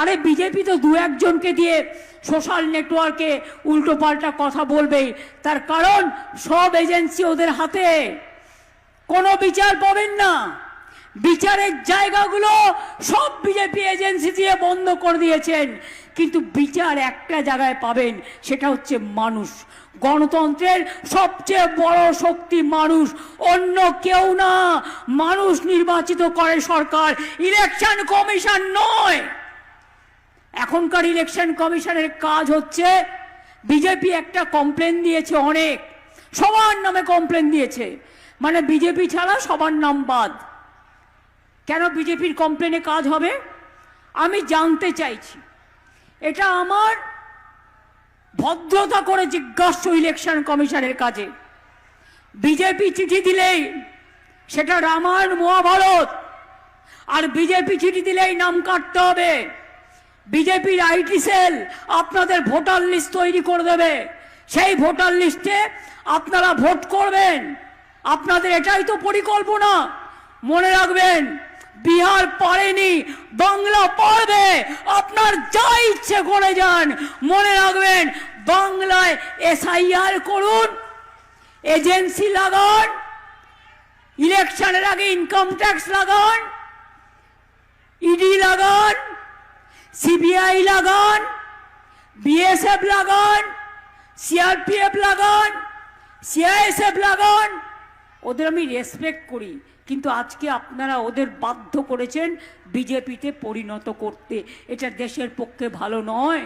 আরে বিজেপি তো দু একজনকে দিয়ে সোশ্যাল নেটওয়ার্কে উল্টো পাল্টা কথা বলবে, তার কারণ সব এজেন্সি ওদের হাতে, কোনো বিচার পাবেন না। বিচারের জায়গাগুলো সব বিজেপি এজেন্সি দিয়ে বন্ধ করে দিয়েছেন, কিন্তু বিচার একটা জায়গায় পাবেন, সেটা হচ্ছে মানুষ। গণতন্ত্রের সবচেয়ে বড় শক্তি মানুষ, অন্য কেউ না। মানুষ নির্বাচিত করে সরকার, ইলেকশন কমিশন নয়। এখনকার ইলেকশন কমিশনের কাজ হচ্ছে, বিজেপি একটা কমপ্লেন দিয়েছে, অনেক সবার নামে কমপ্লেন দিয়েছে, মানে বিজেপি ছাড়া সবার নাম বাদ। কেন বিজেপির কমপ্লেনে কাজ হবে আমি জানতে চাইছি। এটা আমার ভদ্রতা করে জিজ্ঞাস্য ইলেকশন কমিশনের কাছে। বিজেপি চিঠি দিলেই সেটা রামায়ণ মহাভারত, আর বিজেপি চিঠি দিলেই নাম কাটতে হবে। বিজেপির আইটি সেল আপনাদের ভোটার লিস্ট তৈরি করে দেবে, সেই ভোটার লিস্টে আপনারা ভোট করবেন। আপনাদের এটাই তো পরিকল্পনা। মনে রাখবেন, বিহার পারেনি, বাংলা পারবে। আপনার যা ইচ্ছে করে যান, মনে রাখবেন বাংলায় এসআইআর করুন, এজেন্সি লাগান, ইলেকশনের আগে ইনকাম ট্যাক্স লাগান, ইডি লাগান, সিবিআই লাগান, বিএসএফ লাগান, সিআরপিএফ লাগান, সিআইএসএফ লাগান। ওদের আমি রেসপেক্ট করি, কিন্তু আজকে আপনারা ওদের বাধ্য করেছেন বিজেপিতে পরিণত করতে। এটা দেশের পক্ষে ভালো নয়।